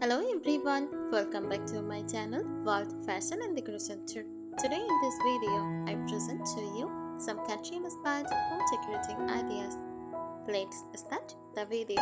Hello everyone, welcome back to my channel World Fashion and Decoration Tour. Today in this video, I present to you some country inspired home decorating ideas. Let's start the video.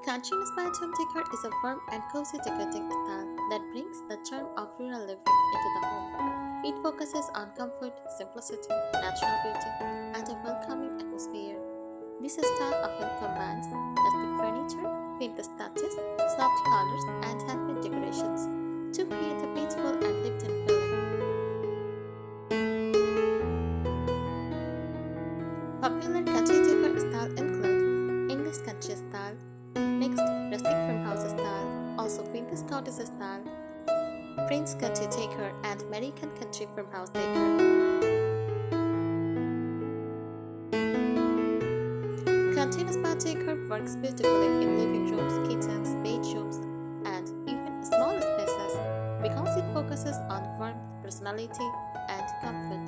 Country inspired home decor is a warm and cozy decorating style that brings the charm of rural living into the home. It focuses on comfort, simplicity, natural beauty, and a welcoming atmosphere. This style often combines rustic furniture, vintage touches, soft colors, and handmade decorations to create a peaceful and lived-in feeling. Popular country decor style include English country style, next rustic farmhouse style, also vintage cottage style, French country decor, and American country farmhouse decor. Country-inspired decor works beautifully in living rooms, kitchens, bedrooms, and even small spaces because it focuses on warmth, personality, and comfort.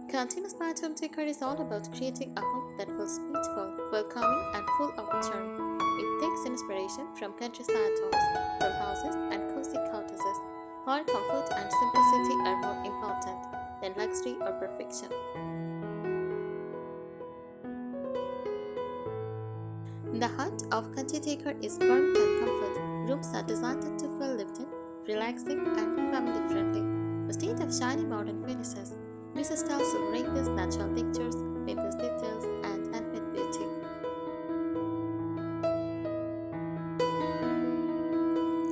Country-inspired home decor is all about creating a home that feels peaceful, welcoming, and full of charm. It takes inspiration from countryside homes, farmhouses, and cozy cottages, where comfort and simplicity are more important than luxury or perfection. The heart of country decor is warmth and comfort. Rooms are designed to feel lived in, relaxing, and family friendly. Instead of shiny modern finishes, this style celebrates natural textures, vintage details, and handmade beauty.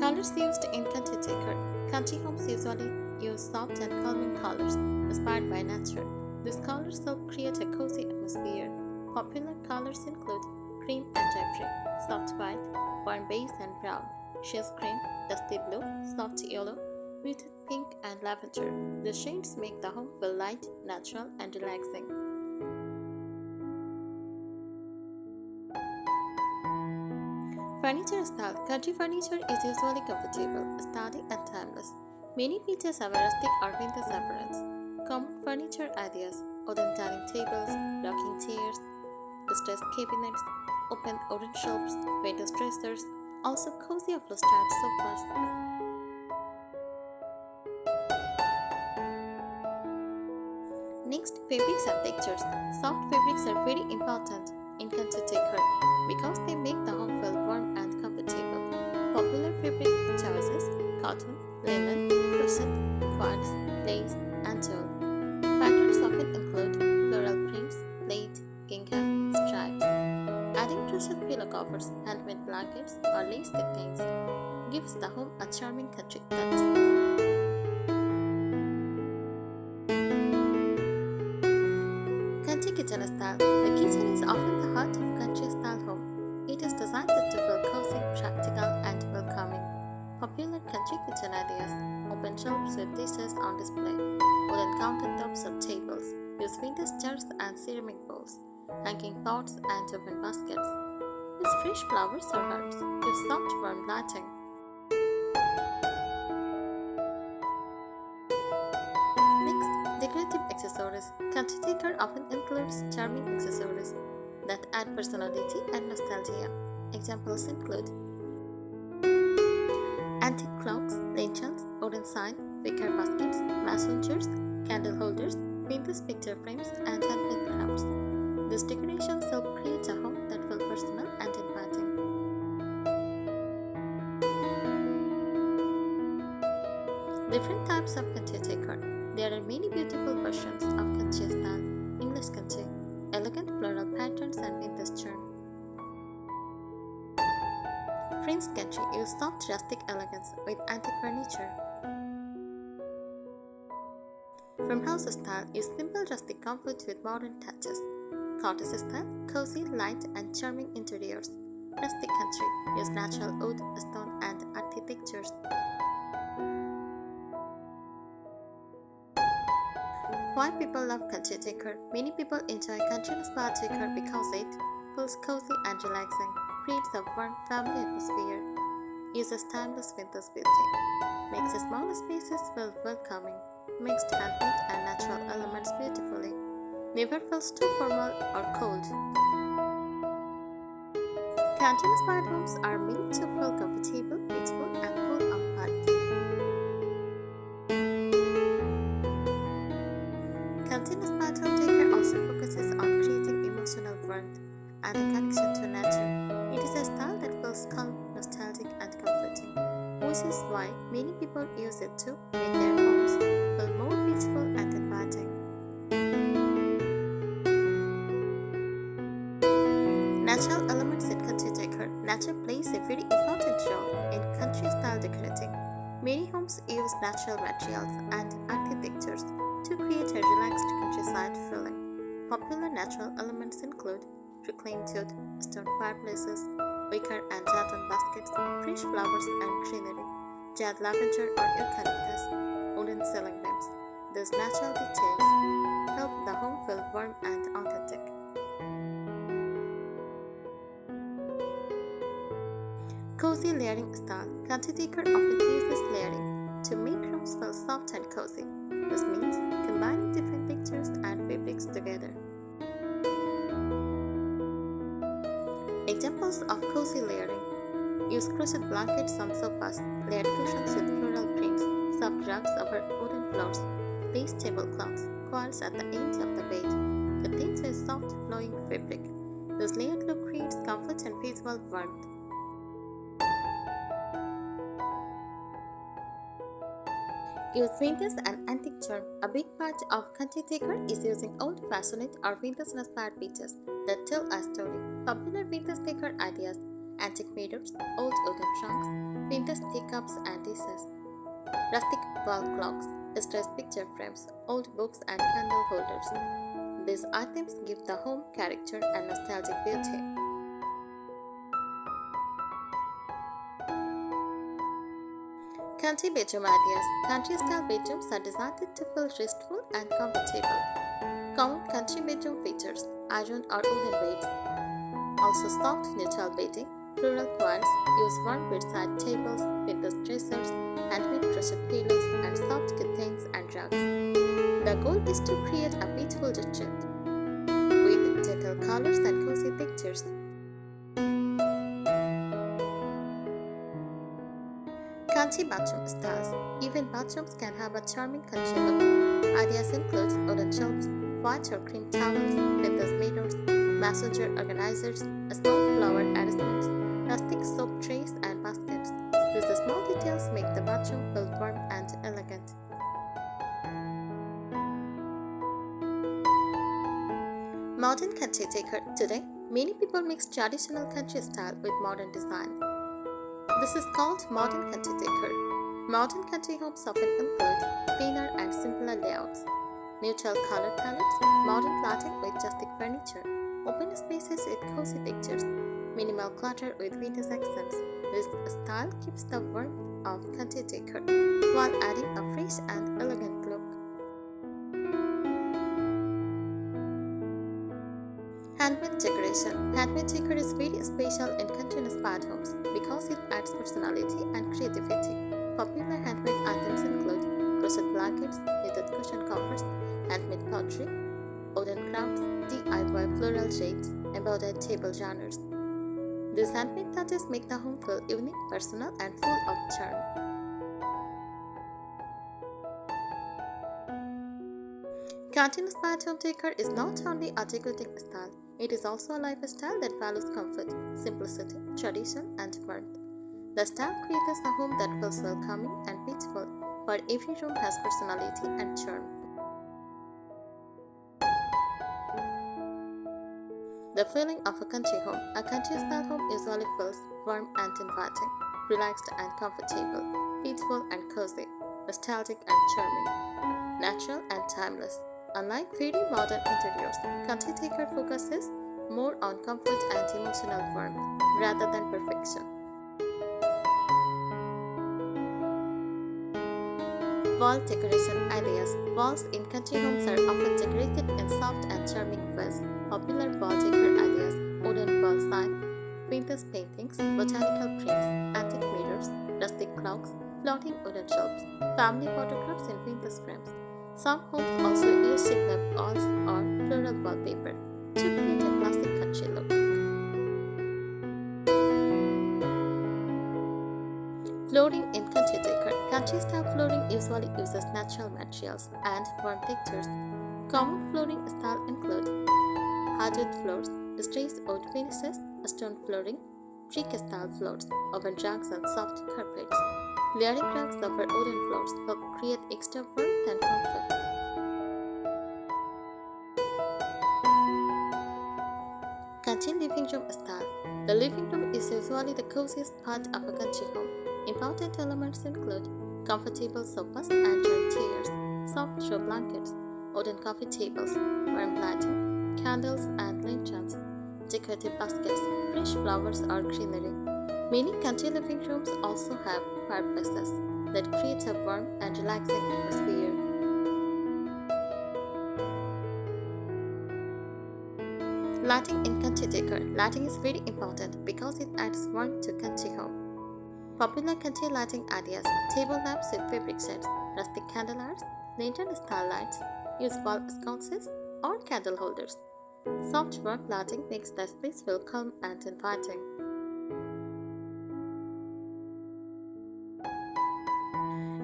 Colors used in country decor. Country homes usually use soft and calming colors inspired by nature. These colors help create a cozy atmosphere. Popular colors include cream and ivory, soft white, warm beige and brown, sheer cream, dusty blue, soft yellow, muted pink, and lavender. The shades make the home feel light, natural, and relaxing. Furniture style. Country furniture is usually comfortable, sturdy, and timeless. Many features have a rustic or vintage appearance. Common furniture ideas: wooden dining tables, rocking chairs, distressed cabinets, open wooden shelves, vintage dressers, also cozy upholstered sofas. Next, fabrics and textures. Soft fabrics are very important in country decor because they make the home feel warm and comfortable. Popular fabric choices: cotton, linen, crochet, quartz, lace, and tulle. Patterns often include floral prints, plaid, gingham, stripes. Adding crochet pillow covers, handmade blankets, or lace designs gives the home a charming country touch. Country kitchen style. The kitchen is often the heart of country style home. It is designed to feel cozy, practical, and welcoming. Popular country kitchen ideas: open shelves with dishes on display, wooden countertops or tables, use vintage jars and ceramic bowls, hanging pots and open baskets. Use fresh flowers or herbs, use soft warm lighting. Next, decorative accessories. Country decor often includes charming accessories that add personality and nostalgia. Examples include antique clocks, lanterns, wooden sign, wicker baskets, mason jars, candle holders, vintage picture frames, and handmade crafts. These decorations help create a home that feels personal and inviting. Different types of country decor. There are many beautiful versions of country style. English country, elegant floral patterns and vintage charm. French country use soft rustic elegance with antique furniture. Farmhouse style use simple rustic comfort with modern touches. Cottage style, cozy, light, and charming interiors. Rustic country use natural wood, stone, and architectures. Why people love country decor? Many people enjoy country-inspired decor because it feels cozy and relaxing, creates a warm family atmosphere, uses timeless vintage beauty, makes small spaces feel welcoming, mixed handmade and natural blends beautifully. Never feels too formal or cold. Canteen-inspired homes are made to feel comfortable, peaceful, and full of heart. Canteen-inspired home decor also focuses on creating emotional warmth and a connection to nature. It is a style that feels calm, nostalgic, and comforting, which is why many people use it to make their homes feel more peaceful and inviting. Natural elements in country decor. Nature plays a very important role in country style decorating. Many homes use natural materials and architectures to create a relaxed countryside feeling. Popular natural elements include reclaimed wood, stone fireplaces, wicker and rattan baskets, fresh flowers and greenery, jade lavender or eucalyptus, wooden ceiling lamps. These natural details help the home feel warm and authentic. Cozy layering style. Country decor often uses layering to make rooms feel soft and cozy. This means combining different textures and fabrics together. Examples of cozy layering. Use crochet blankets on sofas, layered cushions with floral prints, soft rugs over wooden floors, lace tablecloths, quilts at the end of the bed. Contains a soft flowing fabric. This layered look creates comfort and visual warmth. Use vintage and antique charm. A big part of country decor is using old-fashioned or vintage-inspired pieces that tell a story. Popular vintage decor ideas: antique mirrors, old wooden trunks, vintage teacups and dishes, rustic wall clocks, distressed picture frames, old books and candle holders. These items give the home character and nostalgic beauty. Country bedroom ideas. Country-style bedrooms are designed to feel restful and comfortable. Common country bedroom features: iron or wooden beds, also soft neutral bedding, floral quilts, use warm bedside tables, vintage dressers, handmade crochet pillows, and soft curtains and rugs. The goal is to create a peaceful retreat with gentle colors and cozy textures. Country bathroom styles. Even bathrooms can have a charming country look. Ideas include wooden shelves, white or cream towels, vintage mirrors, messenger organizers, small flower arrangements, rustic soap trays, and baskets. These small details make the bathroom feel warm and elegant. Modern country decor. Today, many people mix traditional country style with modern design. This is called modern country decor. Modern country homes often include cleaner and simpler layouts, neutral color palettes, modern lighting with rustic furniture, open spaces with cozy pictures, minimal clutter with vintage accents. This style keeps the warmth of country decor while adding a fresh and elegant look. Handmade decoration. Handmade decor is very special in country-inspired homes because it adds personality and creativity. Popular handmade items include crochet blankets, knitted cushion covers, handmade pottery, wooden crafts, DIY floral shades, embroidered table genres. These handmade touches make the home feel unique, personal, and full of charm. Country-inspired home decor is not only a decorating style, it is also a lifestyle that values comfort, simplicity, tradition, and warmth. The style creates a home that feels welcoming and peaceful, where every room has personality and charm. The feeling of a country home. A country-style home usually feels warm and inviting, relaxed and comfortable, peaceful and cozy, nostalgic and charming, natural and timeless. Unlike very modern interiors, country decor focuses more on comfort and emotional warmth rather than perfection. Wall decoration ideas. Walls in country homes are often decorated in soft and charming ways. Popular wall decor ideas: wooden wall sign, vintage paintings, botanical prints, antique mirrors, rustic clocks, floating wooden shelves, family photographs in vintage frames. Some homes also use chestnut walls or floral wallpaper to create a classic country look. Flooring in country decor. Country-style flooring usually uses natural materials and warm textures. Common flooring styles include hardwood floors, distressed wood finishes, stone flooring, brick-style floors, oven rugs and soft carpets. Layering rugs over wooden floors help create extra warmth and comfort. Country living room style. The living room is usually the coziest part of a country home. Important elements include comfortable sofas and round chairs, soft throw blankets, wooden coffee tables, warm lighting, candles and lanterns, decorative baskets, fresh flowers or greenery. Many country living rooms also have fireplaces that create a warm and relaxing atmosphere. Lighting in country decor. Lighting is very important because it adds warmth to country home. Popular country lighting ideas: table lamps with fabric shades, rustic candelabras, lantern-style lights, use wall sconces or candle holders. Soft warm lighting makes the space feel calm and inviting.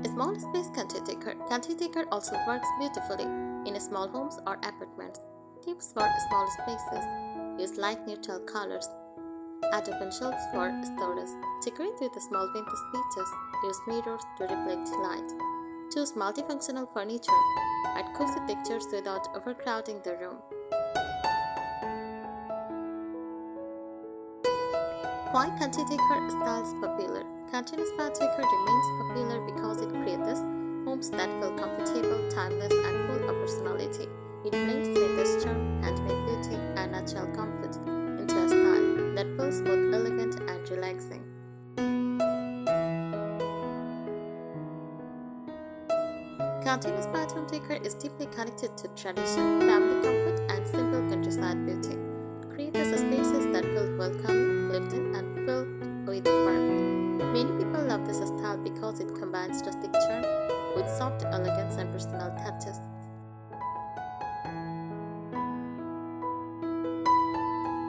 Small space country decor. Country decor also works beautifully in small homes or apartments. Tips for small spaces: use light neutral colors. Add open shelves for storage. Decorate with small vintage pieces. Use mirrors to reflect light. Choose multifunctional furniture. Add cozy textures without overcrowding the room. Why country decor styles popular? Country-inspired decor remains popular because it creates homes that feel comfortable, timeless, and full of personality. It blends vintage charm, handmade beauty, and natural comfort into a style that feels both elegant and relaxing. Country-inspired home decor is deeply connected to tradition, family comfort, and simple countryside beauty. It creates spaces that feel welcoming, lifting, and filled with warmth. Many people love this style because it combines rustic charm with soft elegance and personal touches.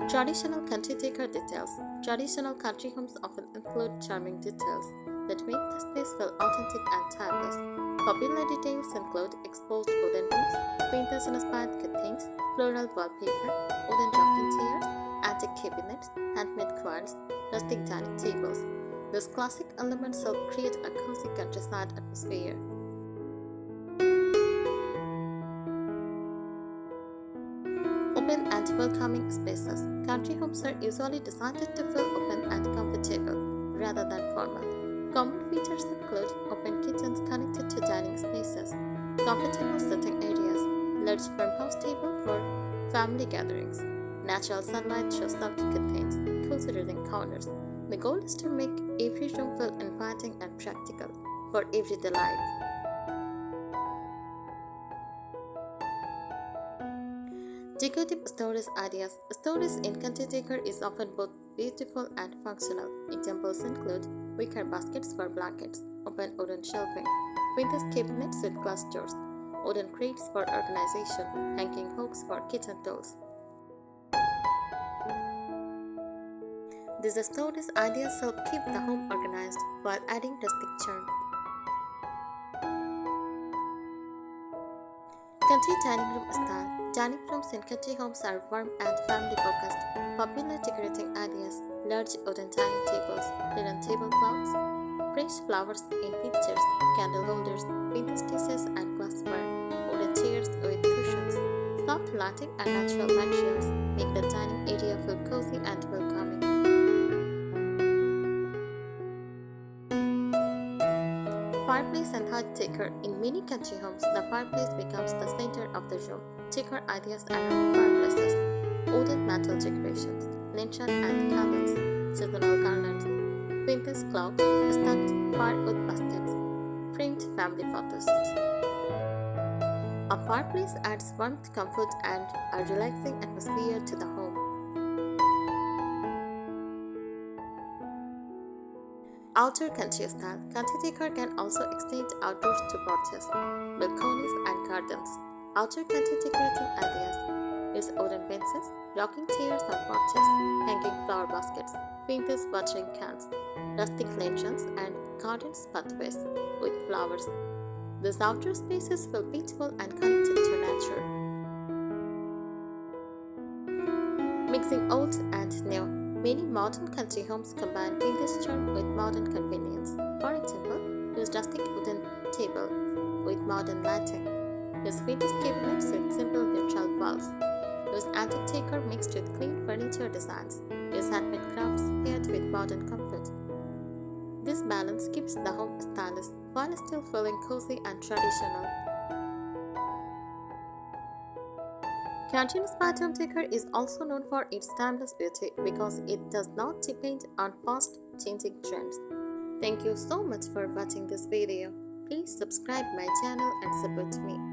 Traditional country decor details. Traditional country homes often include charming details that make the space feel authentic and timeless. Popular details include exposed wooden beams, vintage-inspired curtains, floral wallpaper, wooden rocking chairs, antique cabinets, handmade quads, rustic dining tables. These classic elements help create a cozy countryside atmosphere. Open and welcoming spaces. Country homes are usually designed to feel open and comfortable rather than formal. Common features include open kitchens connected to dining spaces, comfortable sitting areas, large farmhouse table for family gatherings, natural sunlight through soft curtains, cozy reading corners. The goal is to make every room feel inviting and practical for everyday life. Decorative storage ideas. Storage in country decor is often both beautiful and functional. Examples include wicker baskets for blankets, open wooden shelving, vintage cabinets with glass doors, wooden crates for organization, hanging hooks for kitchen tools. These storage ideas help keep the home organized while adding rustic charm. Country dining room style. Dining rooms in country homes are warm and family-focused. Popular decorating ideas: large wooden dining tables, linen tablecloths, fresh flowers in pictures, candle holders, vintage dishes and glassware, wooden chairs with cushions. Soft lighting and natural materials make the dining area feel cozy and welcoming. Fireplace and hearth decor. In many country homes, the fireplace becomes the center of the room. Decor ideas around fireplaces: wooden mantle decorations, lantern and candles, seasonal garlands, vintage clocks, stuffed firewood baskets, framed family photos. A fireplace adds warmth, comfort, and a relaxing atmosphere to the home. Outdoor country style country decor can also extend outdoors to porches, balconies, and gardens. Outdoor country decorating ideas use wooden benches, rocking chairs on porches, hanging flower baskets, vintage watering cans, rustic lanterns, and garden pathways with flowers. These outdoor spaces feel peaceful and connected to nature. Mixing old and new. Many modern country homes combine vintage charm with modern convenience. For example, use rustic wooden table with modern lighting. Use vintage cabinets with simple neutral walls. Use antique decor mixed with clean furniture designs. Use handmade crafts paired with modern comfort. This balance keeps the home stylish while still feeling cozy and traditional. Continuous pattern decor is also known for its timeless beauty because it does not depend on fast changing trends. Thank you so much for watching this video. Please subscribe my channel and support me.